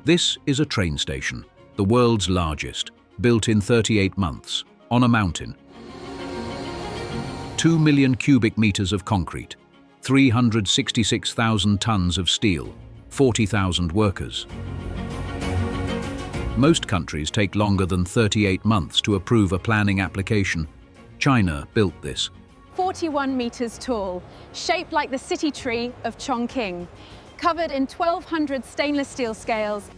This is a train station, the world's largest, built in 38 months, on a mountain. 2 million cubic meters of concrete, 366,000 tons of steel, 40,000 workers. Most countries take longer than 38 months to approve a planning application. China built this. 41 meters tall, shaped like the city tree of Chongqing, covered in 1,200 stainless steel scales.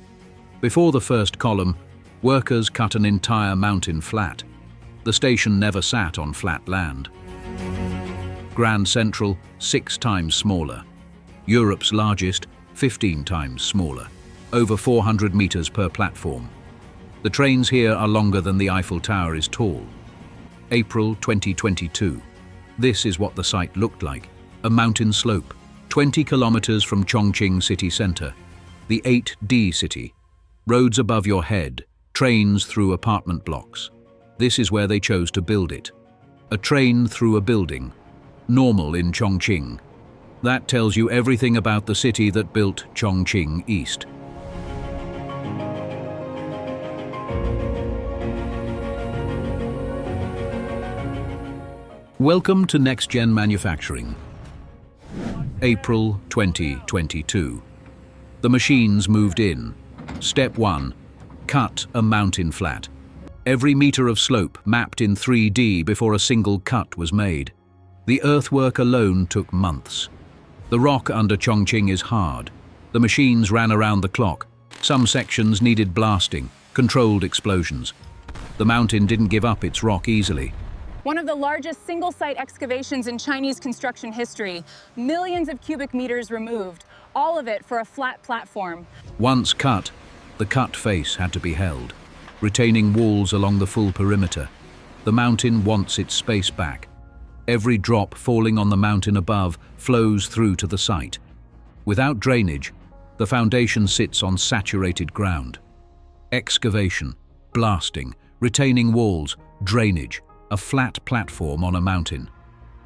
Before the first column, workers cut an entire mountain flat. The station never sat on flat land. Grand Central, 6 times smaller. Europe's largest, 15 times smaller. Over 400 meters per platform. The trains here are longer than the Eiffel Tower is tall. April 2022. This is what the site looked like. A mountain slope, 20 kilometers from Chongqing city center. The 8D city. Roads above your head, trains through apartment blocks. This is where they chose to build it. A train through a building. Normal in Chongqing. That tells you everything about the city that built Chongqing East. Welcome to Next Gen Manufacturing. April 2022. The machines moved in. Step 1. Cut a mountain flat. Every meter of slope mapped in 3D before a single cut was made. The earthwork alone took months. The rock under Chongqing is hard. The machines ran around the clock. Some sections needed blasting, controlled explosions. The mountain didn't give up its rock easily. One of the largest single-site excavations in Chinese construction history. Millions of cubic meters removed, all of it for a flat platform. Once cut, the cut face had to be held, retaining walls along the full perimeter. The mountain wants its space back. Every drop falling on the mountain above flows through to the site. Without drainage, the foundation sits on saturated ground. Excavation, blasting, retaining walls, drainage, a flat platform on a mountain.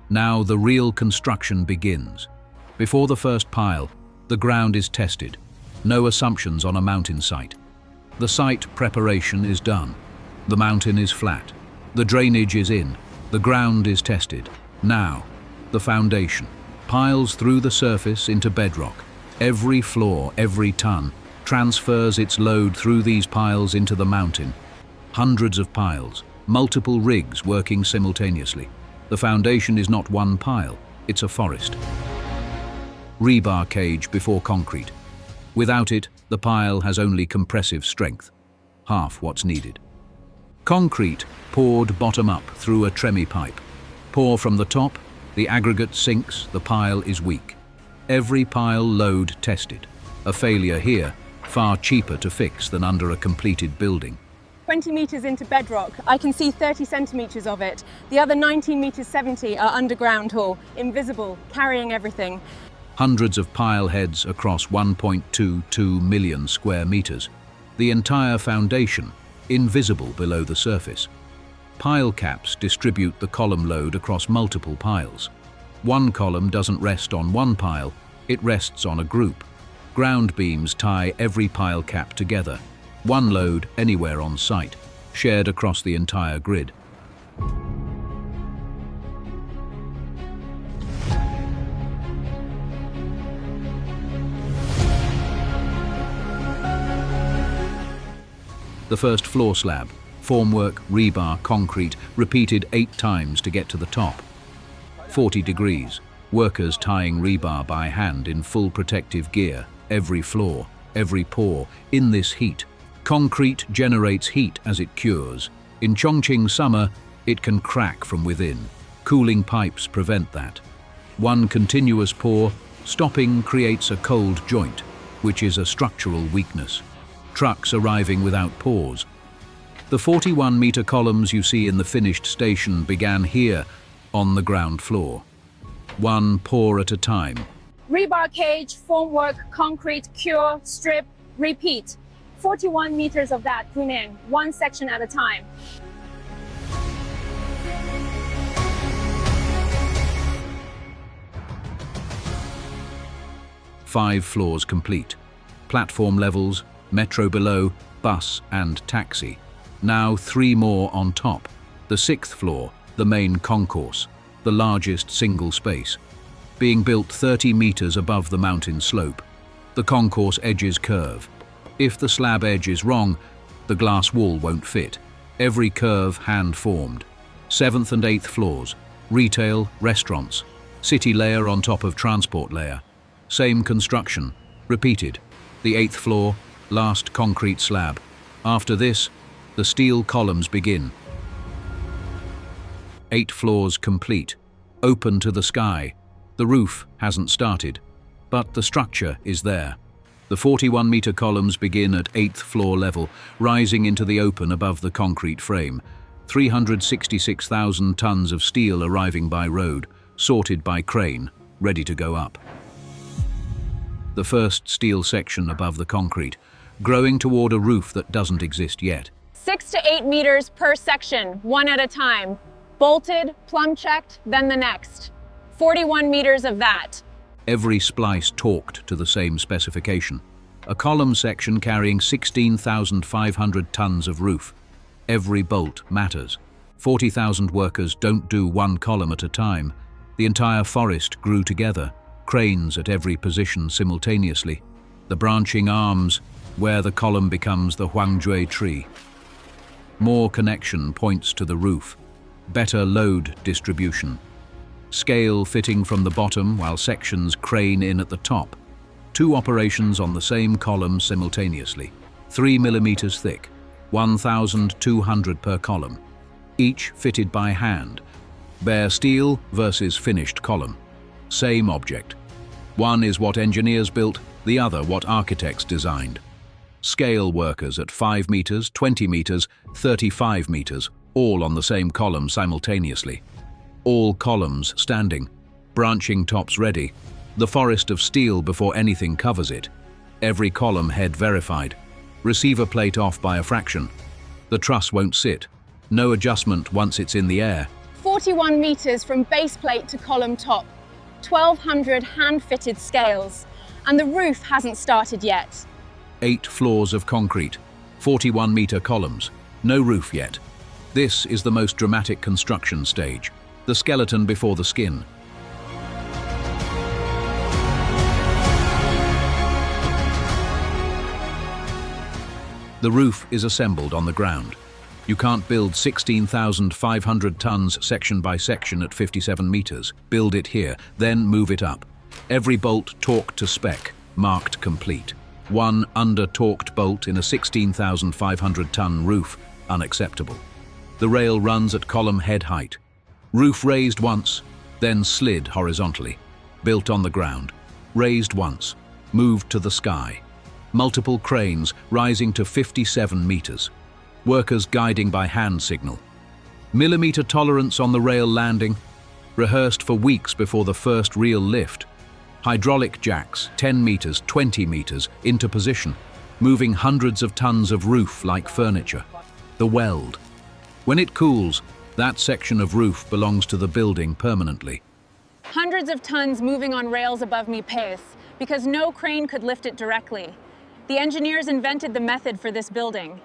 Now the real construction begins. Before the first pile, the ground is tested. No assumptions on a mountain site. The site preparation is done. The mountain is flat. The drainage is in. The ground is tested. Now, the foundation. Piles through the surface into bedrock. Every floor, every ton, transfers its load through these piles into the mountain. Hundreds of piles. Multiple rigs working simultaneously. The foundation is not one pile, it's a forest. Rebar cage before concrete. Without it, the pile has only compressive strength, half what's needed. Concrete poured bottom up through a tremie pipe. Pour from the top, the aggregate sinks, the pile is weak. Every pile load tested. A failure here, far cheaper to fix than under a completed building. 20 meters into bedrock, I can see 30 centimeters of it. The other 19 meters 70 are underground or invisible, carrying everything. Hundreds of pile heads across 1.22 million square meters. The entire foundation, invisible below the surface. Pile caps distribute the column load across multiple piles. One column doesn't rest on one pile, it rests on a group. Ground beams tie every pile cap together. One load anywhere on site, shared across the entire grid. The first floor slab, formwork, rebar, concrete, repeated 8 times to get to the top. 40 degrees, workers tying rebar by hand in full protective gear, every floor, every pore, in this heat. Concrete generates heat as it cures. In Chongqing summer, it can crack from within. Cooling pipes prevent that. One continuous pour, stopping creates a cold joint, which is a structural weakness. Trucks arriving without pores. The 41-meter columns you see in the finished station began here, on the ground floor. One pour at a time. Rebar cage, formwork, concrete, cure, strip, repeat. 41 meters of that remain, one section at a time. Five floors complete. Platform levels, metro below, bus and taxi. Now 3 more on top. The 6th floor, the main concourse, the largest single space, being built 30 meters above the mountain slope. The concourse edges curve. If the slab edge is wrong, the glass wall won't fit. Every curve hand-formed. 7th and 8th floors, retail, restaurants, city layer on top of transport layer. Same construction, repeated. The 8th floor, last concrete slab. After this, the steel columns begin. 8 floors complete, open to the sky. The roof hasn't started, but the structure is there. The 41-meter columns begin at 8th floor level, rising into the open above the concrete frame. 366,000 tons of steel arriving by road, sorted by crane, ready to go up. The first steel section above the concrete, growing toward a roof that doesn't exist yet. 6 to 8 meters per section, one at a time. Bolted, plumb checked, then the next. 41 meters of that. Every splice torqued to the same specification. A column section carrying 16,500 tons of roof. Every bolt matters. 40,000 workers don't do one column at a time. The entire forest grew together, cranes at every position simultaneously. The branching arms, where the column becomes the Huangjue tree. More connection points to the roof. Better load distribution. Scale fitting from the bottom while sections crane in at the top. 2 operations on the same column simultaneously. 3 millimeters thick, 1,200 per column. Each fitted by hand. Bare steel versus finished column. Same object. One is what engineers built, the other what architects designed. Scale workers at 5 meters, 20 meters, 35 meters, all on the same column simultaneously. All columns standing, branching tops ready, the forest of steel before anything covers it. Every column head verified. Receiver plate off by a fraction. The truss won't sit. No adjustment once it's in the air. 41 meters from base plate to column top. 1,200 hand-fitted scales. And the roof hasn't started yet. 8 floors of concrete, 41-meter columns, no roof yet. This is the most dramatic construction stage. The skeleton before the skin. The roof is assembled on the ground. You can't build 16,500 tons section by section at 57 meters. Build it here, then move it up. Every bolt torqued to spec, marked complete. One under-torqued bolt in a 16,500-ton roof, unacceptable. The rail runs at column head height. Roof raised once, then slid horizontally. Built on the ground. Raised once, moved to the sky. Multiple cranes rising to 57 meters. Workers guiding by hand signal. Millimeter tolerance on the rail landing. Rehearsed for weeks before the first real lift. Hydraulic jacks, 10 meters, 20 meters, into position, moving hundreds of tons of roof like furniture. The weld. When it cools, that section of roof belongs to the building permanently. Hundreds of tons moving on rails above me pace, because no crane could lift it directly. The engineers invented the method for this building.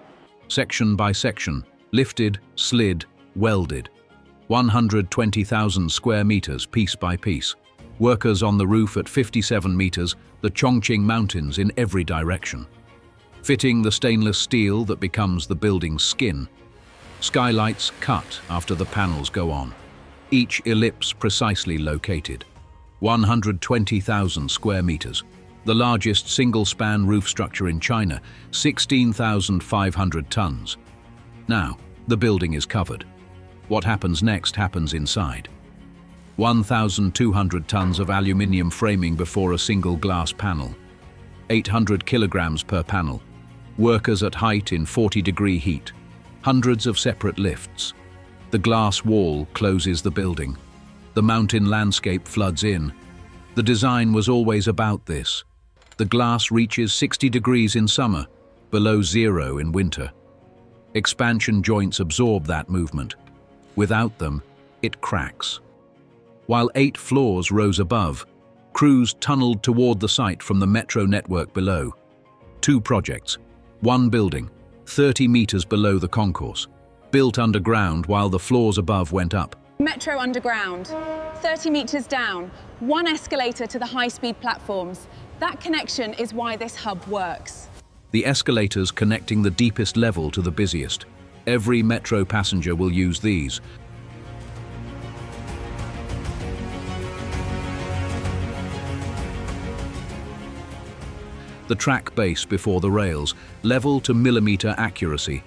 Section by section, lifted, slid, welded. 120,000 square meters piece by piece. Workers on the roof at 57 meters, the Chongqing Mountains in every direction. Fitting the stainless steel that becomes the building's skin. Skylights cut after the panels go on. Each ellipse precisely located. 120,000 square meters. The largest single-span roof structure in China, 16,500 tons. Now, the building is covered. What happens next happens inside. 1,200 tons of aluminium framing before a single glass panel. 800 kilograms per panel. Workers at height in 40-degree heat. Hundreds of separate lifts. The glass wall closes the building. The mountain landscape floods in. The design was always about this. The glass reaches 60 degrees in summer, below 0 in winter. Expansion joints absorb that movement. Without them, it cracks. While 8 floors rose above, crews tunneled toward the site from the metro network below. 2 projects, One building, 30 meters below the concourse, built underground while the floors above went up. Metro underground, 30 meters down, one escalator to the high-speed platforms. That connection is why this hub works. The escalators connecting the deepest level to the busiest. Every metro passenger will use these. The track base before the rails, level to millimeter accuracy.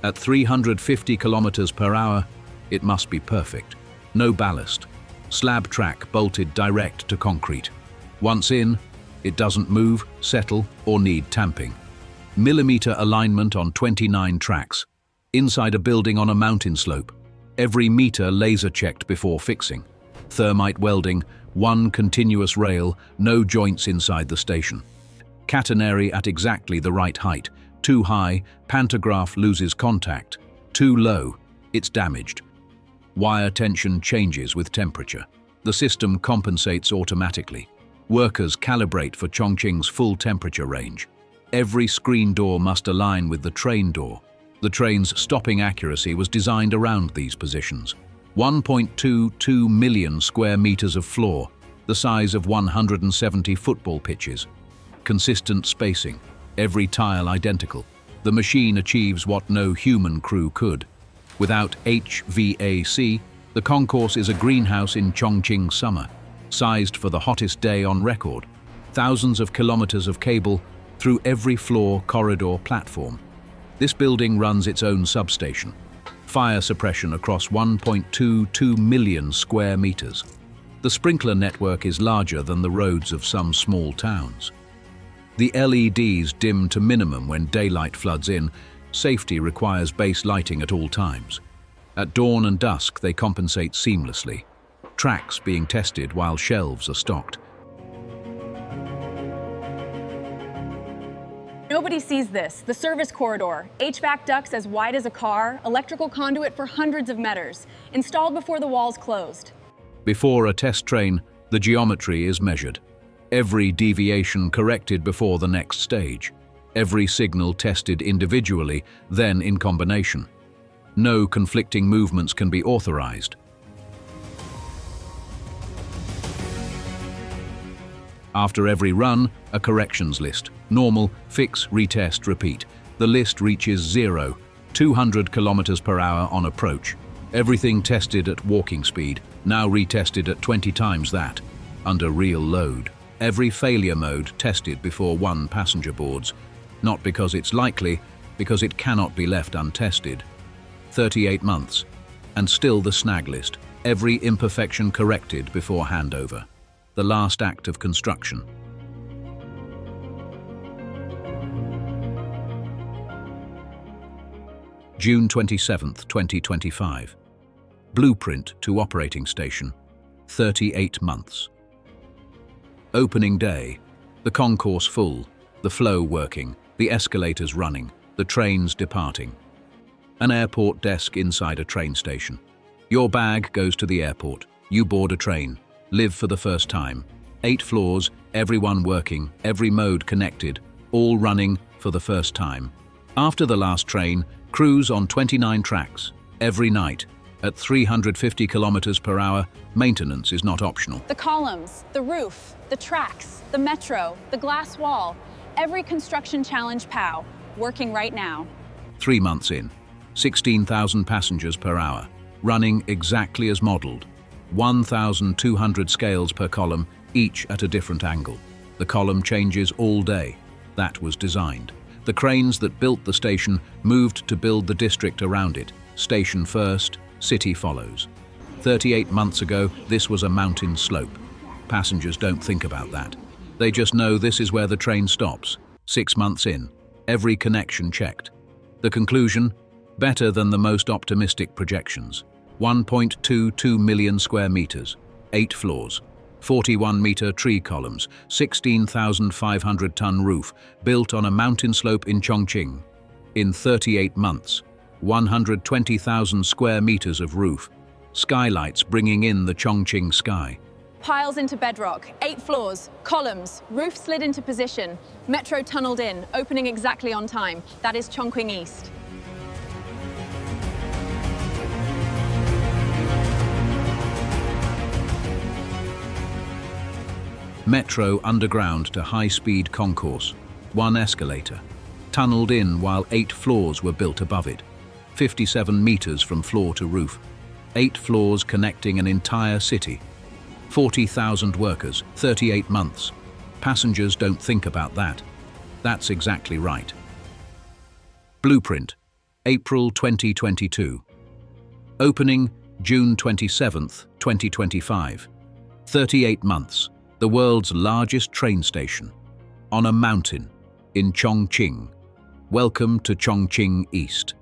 At 350 kilometers per hour, it must be perfect. No ballast. Slab track bolted direct to concrete. Once in, it doesn't move, settle, or need tamping. Millimeter alignment on 29 tracks. Inside a building on a mountain slope. Every meter laser checked before fixing. Thermite welding, one continuous rail, no joints inside the station. Catenary at exactly the right height. Too high, pantograph loses contact. Too low, it's damaged. Wire tension changes with temperature. The system compensates automatically. Workers calibrate for Chongqing's full temperature range. Every screen door must align with the train door. The train's stopping accuracy was designed around these positions. 1.22 million square meters of floor, the size of 170 football pitches. Consistent spacing, every tile identical. The machine achieves what no human crew could. Without HVAC, the concourse is a greenhouse in Chongqing summer, sized for the hottest day on record. Thousands of kilometers of cable through every floor, corridor, platform. This building runs its own substation. Fire suppression across 1.22 million square meters. The sprinkler network is larger than the roads of some small towns. The LEDs dim to minimum when daylight floods in. Safety requires base lighting at all times. At dawn and dusk, they compensate seamlessly. Tracks being tested while shelves are stocked. Nobody sees this. The service corridor, HVAC ducts as wide as a car, electrical conduit for hundreds of meters, installed before the walls closed. Before a test train, the geometry is measured. Every deviation corrected before the next stage. Every signal tested individually, then in combination. No conflicting movements can be authorized. After every run, a corrections list. Normal, fix, retest, repeat. The list reaches 0, 200 kilometers per hour on approach. Everything tested at walking speed, now retested at 20 times that, under real load. Every failure mode tested before one passenger boards. Not because it's likely, because it cannot be left untested. 38 months, and still the snag list. Every imperfection corrected before handover. The last act of construction. June 27, 2025. Blueprint to operating station. 38 months. Opening day. The concourse full, the flow working, the escalators running, the trains departing. An airport desk inside a train station. Your bag goes to the airport. You board a train. Live for the first time. 8 floors, everyone working, every mode connected, all running for the first time. After the last train, crews on 29 tracks. Every night, at 350 kilometers per hour, maintenance is not optional. The columns, the roof, the tracks, the metro, the glass wall, every construction challenge POW, working right now. 3 months in, 16,000 passengers per hour, running exactly as modeled. 1,200 scales per column, each at a different angle. The column changes all day. That was designed. The cranes that built the station moved to build the district around it. Station first, city follows. 38 months ago, this was a mountain slope. Passengers don't think about that. They just know this is where the train stops. 6 months in, every connection checked. The conclusion? Better than the most optimistic projections. 1.22 million square meters, 8 floors, 41-meter tree columns, 16,500-ton roof, built on a mountain slope in Chongqing. In 38 months, 120,000 square meters of roof, skylights bringing in the Chongqing sky. Piles into bedrock, 8 floors, columns, roof slid into position, metro tunneled in, opening exactly on time. That is Chongqing East. Metro underground to high-speed concourse, 1 escalator, tunneled in while 8 floors were built above it, 57 meters from floor to roof, 8 floors connecting an entire city, 40,000 workers, 38 months. Passengers don't think about that. That's exactly right. Blueprint, April 2022. Opening, June 27, 2025. 38 months. The world's largest train station, on a mountain, in Chongqing. Welcome to Chongqing East.